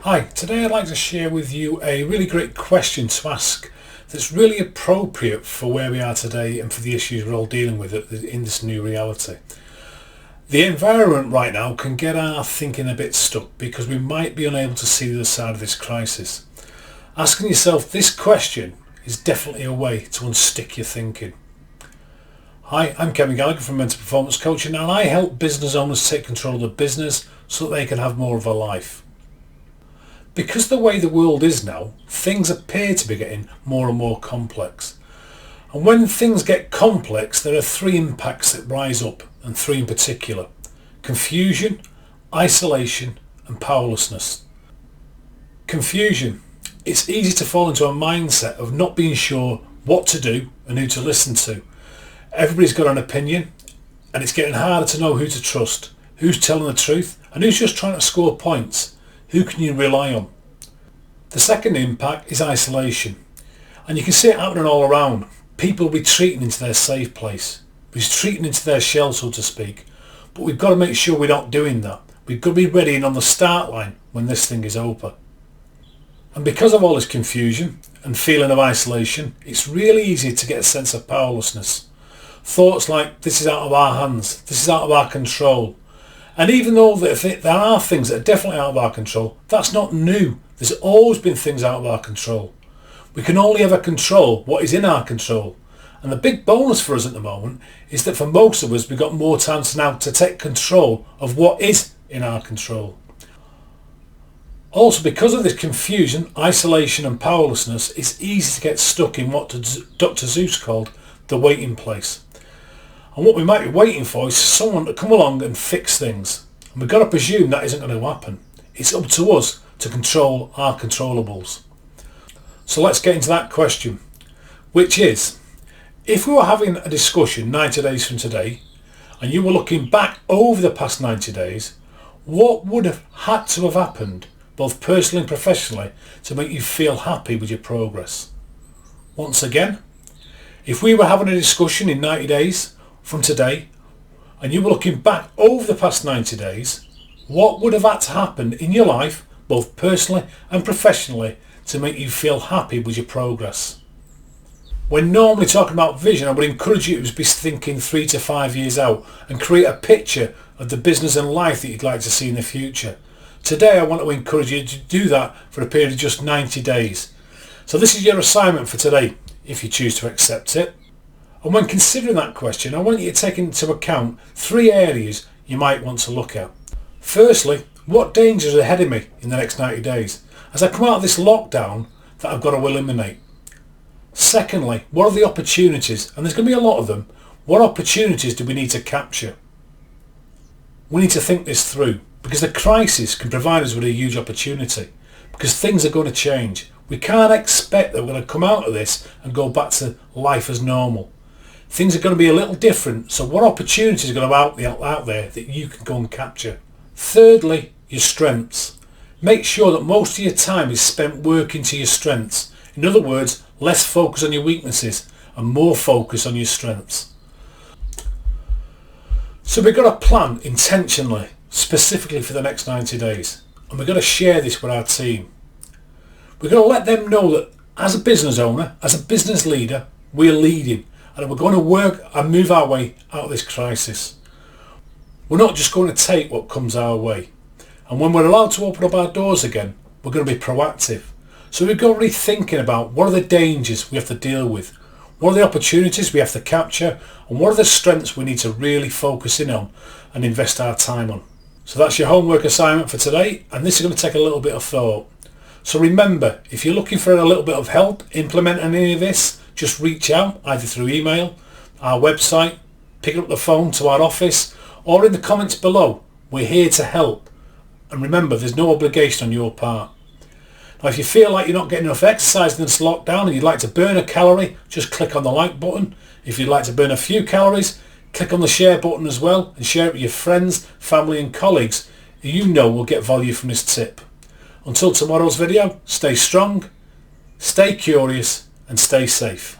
Hi, today I'd like to share with you a really great question to ask that's really appropriate for where we are today and for the issues we're all dealing with in this new reality. The environment right now can get our thinking a bit stuck because we might be unable to see the other side of this crisis. Asking yourself this question is definitely a way to unstick your thinking. Hi, I'm Kevin Gallagher from Mental Performance Coaching, and I help business owners take control of their business so that they can have more of a life. Because the way the world is now, things appear to be getting more and more complex. And when things get complex, there are three impacts that rise up, and three in particular: confusion, isolation, and powerlessness. Confusion. It's easy to fall into a mindset of not being sure what to do and who to listen to. Everybody's got an opinion, and it's getting harder to know who to trust, who's telling the truth, and who's just trying to score points. Who can you rely on? The second impact is isolation, and you can see it happening all around. People retreating into their safe place, retreating into their shell, so to speak. But we've got to make sure we're not doing that. We've got to be ready and on the start line when this thing is over. And because of all this confusion and feeling of isolation, it's really easy to get a sense of powerlessness. Thoughts like, this is out of our hands, this is out of our control. And even though there are things that are definitely out of our control, that's not new. There's always been things out of our control. We can only ever control what is in our control. And the big bonus for us at the moment is that for most of us, we've got more time now to take control of what is in our control. Also, because of this confusion, isolation and powerlessness, it's easy to get stuck in what Dr. Seuss called the waiting place. And what we might be waiting for is someone to come along and fix things. And we've got to presume that isn't going to happen. It's up to us to control our controllables. So let's get into that question, which is, if we were having a discussion 90 days from today, and you were looking back over the past 90 days, what would have had to have happened, both personally and professionally, to make you feel happy with your progress? Once again, if we were having a discussion in 90 days from today, and you were looking back over the past 90 days, what would have had to happen in your life, both personally and professionally, to make you feel happy with your progress? When normally talking about vision, I would encourage you to be thinking 3 to 5 years out and create a picture of the business and life that you'd like to see in the future. Today I want to encourage you to do that for a period of just 90 days. So this is your assignment for today, if you choose to accept it. And when considering that question, I want you to take into account 3 areas you might want to look at. Firstly, what dangers are ahead of me in the next 90 days as I come out of this lockdown that I've got to eliminate? Secondly, what are the opportunities? And there's going to be a lot of them. What opportunities do we need to capture? We need to think this through, because the crisis can provide us with a huge opportunity, because things are going to change. We can't expect that we're going to come out of this and go back to life as normal. Things are going to be a little different, so what opportunities are going to be out there that you can go and capture? Thirdly, your strengths. Make sure that most of your time is spent working to your strengths. In other words, less focus on your weaknesses and more focus on your strengths. So we've got to plan intentionally, specifically for the next 90 days. And we've got to share this with our team. We've got to let them know that as a business owner, as a business leader, we're leading. And we're going to work and move our way out of this crisis. We're not just going to take what comes our way. And when we're allowed to open up our doors again, we're going to be proactive. So we've got to be thinking about what are the dangers we have to deal with, what are the opportunities we have to capture, and what are the strengths we need to really focus in on and invest our time on. So that's your homework assignment for today, and this is going to take a little bit of thought. So remember, if you're looking for a little bit of help implementing any of this, just reach out either through email, our website, pick up the phone to our office, or in the comments below. We're here to help. And remember, there's no obligation on your part. Now, if you feel like you're not getting enough exercise in this lockdown and you'd like to burn a calorie, just click on the like button. If you'd like to burn a few calories, click on the share button as well and share it with your friends, family and colleagues who you know will get value from this tip. Until tomorrow's video, stay strong, stay curious and stay safe.